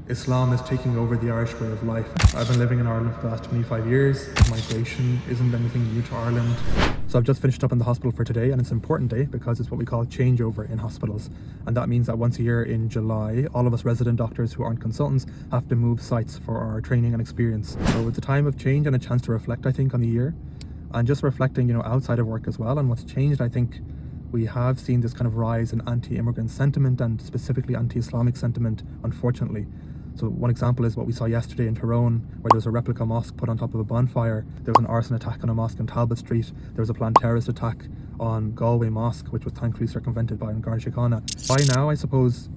Islam is taking over the Irish way of life. I've been living in Ireland for the last 25 years. Migration isn't anything new to Ireland. So I've just finished up in the hospital for today, and it's an important day because it's what we call changeover in hospitals. And that means that once a year in July, all of us resident doctors who aren't consultants have to move sites for our training and experience. So it's a time of change and a chance to reflect, I think, on the year. And just reflecting, outside of work as well. And what's changed, I think, we have seen this kind of rise in anti-immigrant sentiment and specifically anti-Islamic sentiment, unfortunately. So one example is what we saw yesterday in Tyrone, where there was a replica mosque put on top of a bonfire. There was an arson attack on a mosque on Talbot Street. There was a planned terrorist attack on Galway Mosque, which was thankfully circumvented by Garda By now, I suppose,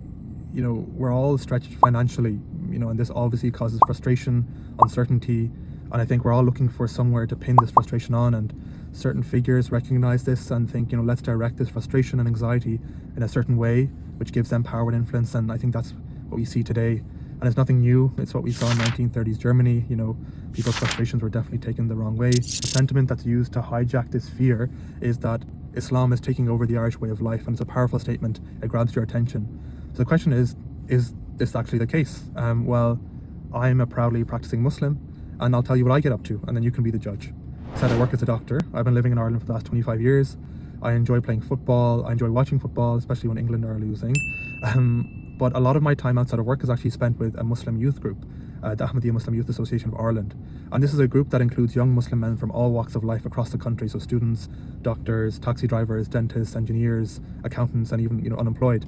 we're all stretched financially, and this obviously causes frustration, uncertainty, and I think we're all looking for somewhere to pin this frustration on, and certain figures recognize this and think, let's direct this frustration and anxiety in a certain way, which gives them power and influence. And I think that's what we see today. And it's nothing new. It's what we saw in 1930s Germany. People's frustrations were definitely taken the wrong way. The sentiment that's used to hijack this fear is that Islam is taking over the Irish way of life, and it's a powerful statement. It grabs your attention. So the question is this actually the case? Well, I'm a proudly practicing Muslim, and I'll tell you what I get up to, and then you can be the judge. I work as a doctor. I've been living in Ireland for the last 25 years. I enjoy playing football. I enjoy watching football, especially when England are losing. But a lot of my time outside of work is actually spent with a Muslim youth group, the Ahmadiyya Muslim Youth Association of Ireland. And this is a group that includes young Muslim men from all walks of life across the country. So students, doctors, taxi drivers, dentists, engineers, accountants, and even unemployed.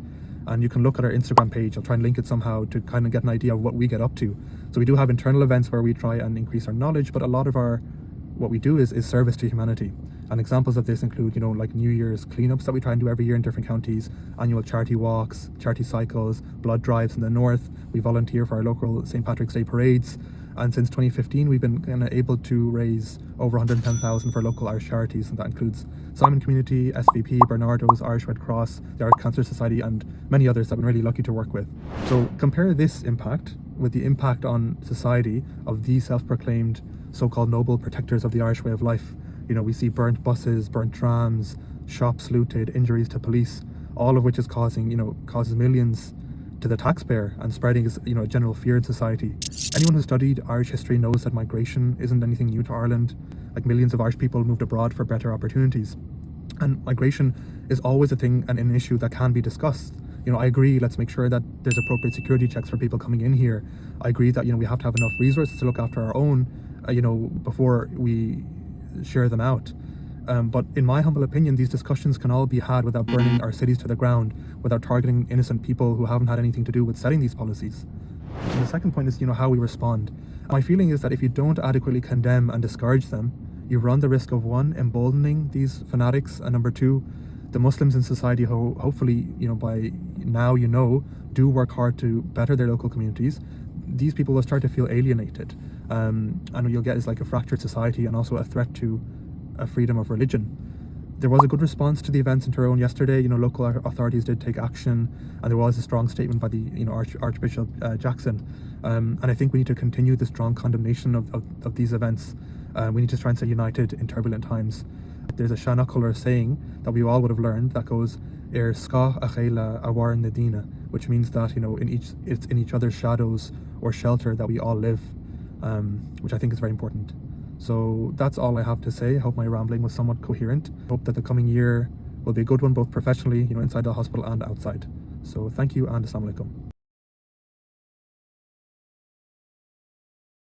And you can look at our Instagram page. I'll try and link it somehow to kind of get an idea of what we get up to. So we do have internal events where we try and increase our knowledge, but a lot of what we do is service to humanity. And examples of this include, like New Year's cleanups that we try and do every year in different counties, annual charity walks, charity cycles, blood drives in the north. We volunteer for our local St. Patrick's Day parades. And since 2015, we've been able to raise over 110,000 for local Irish charities. And that includes Simon Community, SVP, Bernardo's, Irish Red Cross, the Irish Cancer Society, and many others that we're really lucky to work with. So compare this impact with the impact on society of these self-proclaimed so-called noble protectors of the Irish way of life. We see burnt buses, burnt trams, shops looted, injuries to police, all of which is causes millions to the taxpayer and spreading a general fear in society. Anyone who studied Irish history knows that migration isn't anything new to Ireland. Like, millions of Irish people moved abroad for better opportunities. And migration is always a thing and an issue that can be discussed. I agree, let's make sure that there's appropriate security checks for people coming in here. I agree that, we have to have enough resources to look after our own, before we share them out. But in my humble opinion, these discussions can all be had without burning our cities to the ground, without targeting innocent people who haven't had anything to do with setting these policies. And the second point is, how we respond. My feeling is that if you don't adequately condemn and discourage them, you run the risk of, one, emboldening these fanatics, and number two, the Muslims in society who hopefully, by now do work hard to better their local communities. These people will start to feel alienated. And what you'll get is like a fractured society and also a threat to a freedom of religion. There was a good response to the events in Tyrone yesterday. Local authorities did take action, and there was a strong statement by the Archbishop Jackson. And I think we need to continue the strong condemnation of these events. We need to try and stay united in turbulent times. There's a Shanacular saying that we all would have learned that goes, ska achela awar nadina, which means that it's in each other's shadows or shelter that we all live. Which I think is very important. So that's all I have to say. I hope my rambling was somewhat coherent. Hope that the coming year will be a good one, both professionally, inside the hospital and outside. So thank you, and Assalamu alaikum.